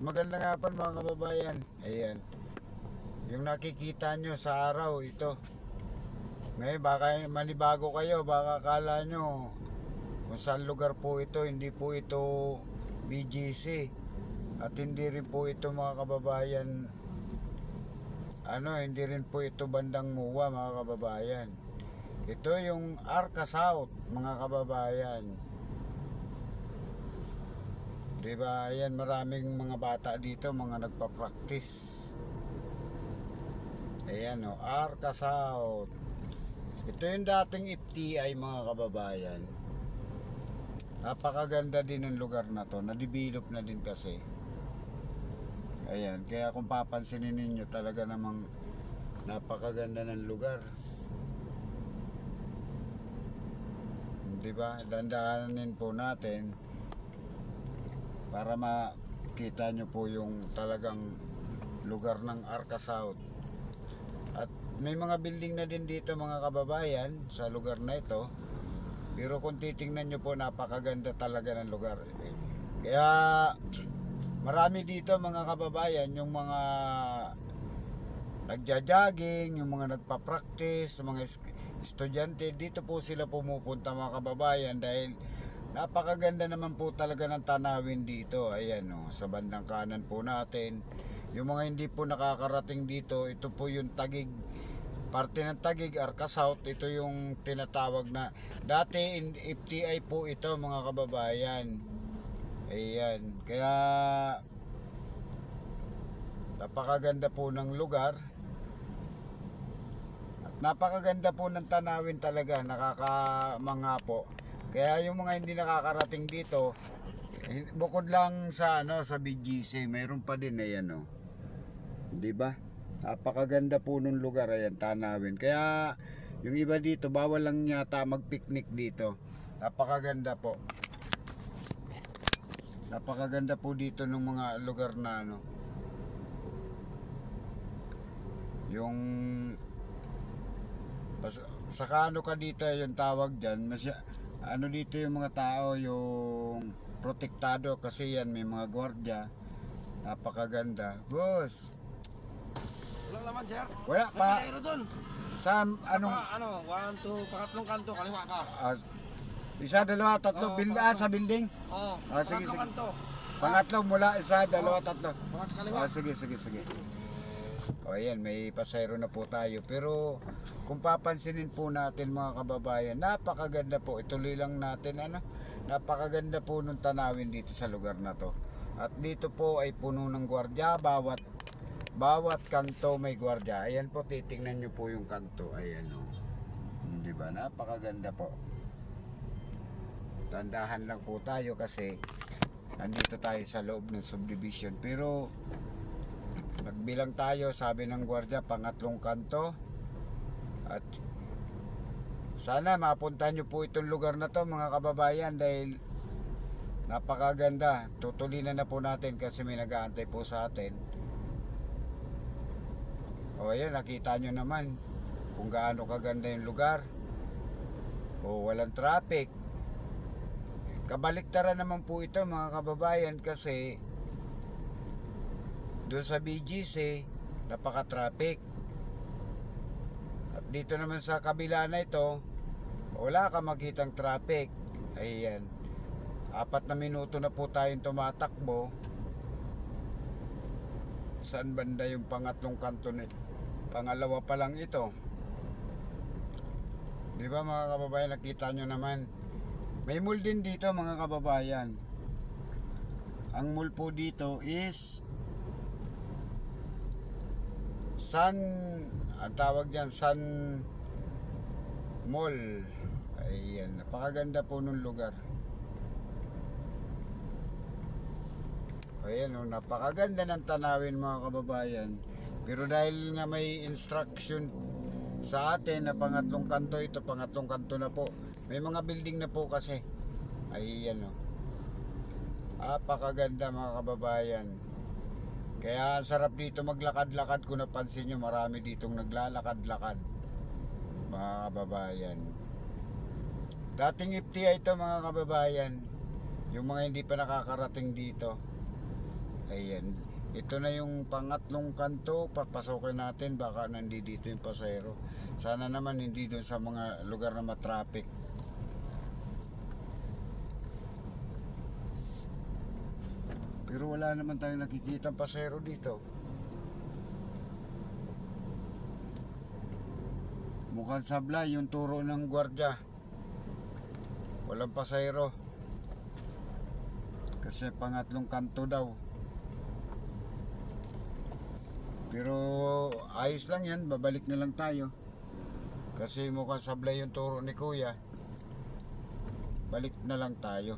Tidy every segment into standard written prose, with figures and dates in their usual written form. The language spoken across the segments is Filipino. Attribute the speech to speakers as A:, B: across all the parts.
A: Magandang hapon mga kababayan. Ayan. Yung nakikita nyo sa araw ito. Ngayon baka manibago kayo. Baka kala nyo kung saan lugar po ito. Hindi po ito BGC. At hindi rin po ito mga kababayan. Hindi rin po ito bandang Muwa mga kababayan. Ito yung Arca South mga kababayan. Diba, ayan, maraming mga bata dito, mga nagpa-practice. Ayan o, Arca South. Ito yung dating FTI mga kababayan. Napakaganda din ng lugar na to, na-develop na din kasi. Ayan, kaya kung papansinin ninyo talaga namang napakaganda ng lugar. Diba, dandahanin po natin para makita nyo po yung talagang lugar ng Arca South. At may mga building na din dito mga kababayan sa lugar na ito. Pero kung titingnan nyo po, napakaganda talaga ng lugar. Kaya marami dito mga kababayan, yung mga nagja-jogging, yung mga nagpa-practice, mga estudyante, dito po sila pumupunta mga kababayan dahil napakaganda naman po talaga ng tanawin dito. Ayan o, sa bandang kanan po natin. Yung mga hindi po nakakarating dito, ito po yung Taguig, parte ng Taguig, Arca South. Ito yung tinatawag na dati FTI po ito mga kababayan. Ayan, kaya napakaganda po ng lugar. At napakaganda po ng tanawin talaga, nakakamangha po. Kaya yung mga hindi nakakarating dito, bukod lang sa sa BGC, mayroon pa din ayan oh. 'Di ba? Napakaganda po ng lugar, ayan, tanawin. Kaya yung iba dito bawal lang yata mag-picnic dito. Napakaganda po. Napakaganda po dito ng mga lugar na yung saka ka dito yung tawag diyan, dito yung mga tao yung protektado kasi yan may mga gwardiya. Napakaganda. Boss.
B: Walang laman, sir.
A: Wala
B: May
A: pa.
B: pasahero dun.
A: Sa anong
B: 1, 2, pangatlong kanto, kaliwa ka.
A: isa, dalawa, tatlo, sa building.
B: Oo,
A: Sige,
B: pangatlong
A: sige.
B: kanto.
A: Pangatlo mula isa, dalawa, tatlo.
B: Pangat kaliwa.
A: Sige. O ayan, may pasayro na po tayo. Pero kung papansinin po natin mga kababayan, napakaganda po. Ituloy lang natin napakaganda po ng tanawin dito sa lugar na to. At dito po ay puno ng gwardiya. Bawat kanto may gwardiya. Ayan po, titingnan nyo po yung kanto. Ayan o. Diba? Napakaganda po. Tandahan lang po tayo kasi nandito tayo sa loob ng subdivision. Pero nagbilang tayo, sabi ng gwardiya, pangatlong kanto. At sana mapuntahan nyo po itong lugar na to mga kababayan dahil napakaganda. Tutulinan na po natin kasi may nag-aantay po sa atin. O ayan, nakita nyo naman kung gaano kaganda yung lugar. O walang traffic. Kabaliktaran naman po ito mga kababayan kasi doon sa BGC napaka-traffic. At dito naman sa kabila na ito, wala ka makitang traffic. Ayan. 4 na minuto na po tayong tumatakbo. Saan banda yung pangatlong kanto nito? Pangalawa pa lang ito. Di ba mga kababayan, nakita nyo naman. May mall din dito mga kababayan. Ang mall po dito is ang tawag dyan, Sun Mall. Ayan, napakaganda po ng lugar. Ayan napakaganda ng tanawin mga kababayan. Pero dahil nga may instruction sa atin na pangatlong kanto ito, pangatlong kanto na po. May mga building na po kasi. Ayan napakaganda mga kababayan. Kaya sarap dito maglakad-lakad. Kung napansin nyo, marami ditong naglalakad-lakad mga kababayan. Dating FTI ito mga kababayan, yung mga hindi pa nakakarating dito. Ayan. Ito na yung pangatlong kanto. Papasokin natin. Baka nandito yung pasahero. Sana naman hindi doon sa mga lugar na matraffic. Pero wala naman tayong nakikita pasahero dito. Mukhang sablay yung turo ng gwardiya. Walang pasahero. Kasi pangatlong kanto daw. Pero ayos lang yan, babalik na lang tayo. Kasi mukhang sablay yung turo ni Kuya. Balik na lang tayo.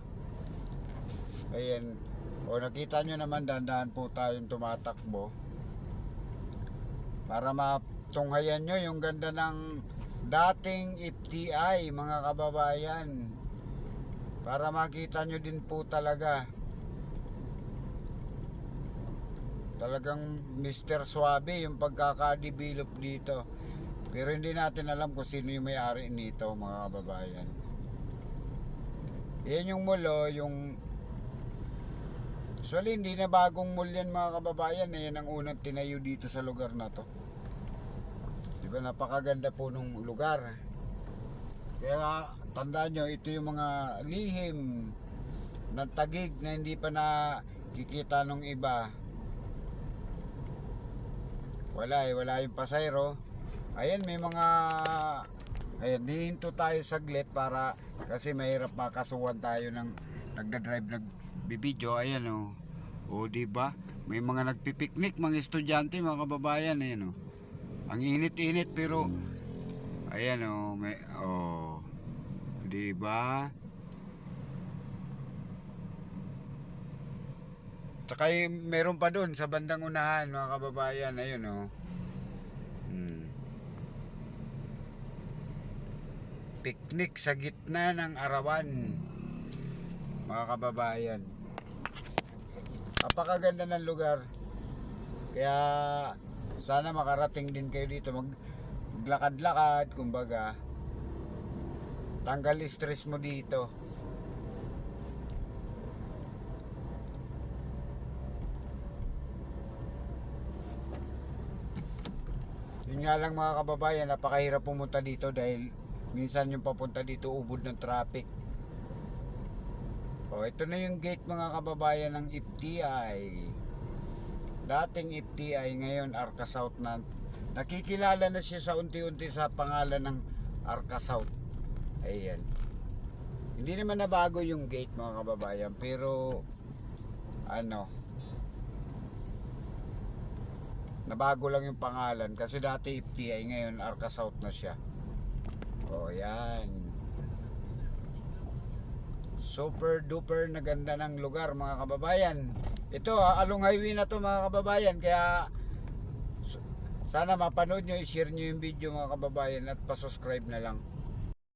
A: Ayan. O nakita nyo naman, dahan-dahan po tayong tumatakbo. Para matunghayan nyo yung ganda ng dating FTI, mga kababayan. Para makita nyo din po talaga. Talagang Mr. Suabe yung pagkaka-develop dito. Pero hindi natin alam kung sino yung may-ari nito, mga kababayan. Yan yung mulo, yung actually hindi na bagong mall yan, mga kababayan. Yan ang unang tinayo dito sa lugar na to. Diba, napakaganda po nung lugar. Kaya tandaan nyo, ito yung mga lihim ng Taguig na hindi pa nakikita nung iba. Wala yung pasayro. Ayan, may mga ayan, hihinto tayo saglit para kasi mahirap makasuhan tayo ng nagdadrive, nagbibideo. Ayan o diba? May mga nagpipiknik, mga estudyante, mga kababayan. Ayan o. Ang init-init pero ayan o, may diba? Tsaka meron pa doon sa bandang unahan, mga kababayan. Ayun o. Picnic sa gitna ng arawan, mga kababayan. Napakaganda ng lugar. Kaya sana makarating din kayo dito. Maglakad-lakad, kumbaga. Tanggal stress mo dito. Yun nga lang, mga kababayan, napakahirap pumunta dito dahil minsan yung papunta dito ubod ng traffic. Ito na yung gate, mga kababayan, ng FTI. Dating FTI, ngayon Arca South na. Nakikilala na siya sa unti-unti sa pangalan ng Arca South. Ayan. Hindi naman nabago yung gate, mga kababayan, pero nabago lang yung pangalan kasi dati FTI, ngayon Arca South na siya. Yan. Super duper na ganda ng lugar, mga kababayan. Ito along highway na to, mga kababayan. Kaya sana mapanood nyo, i-share nyo yung video, mga kababayan, at pa-subscribe na lang.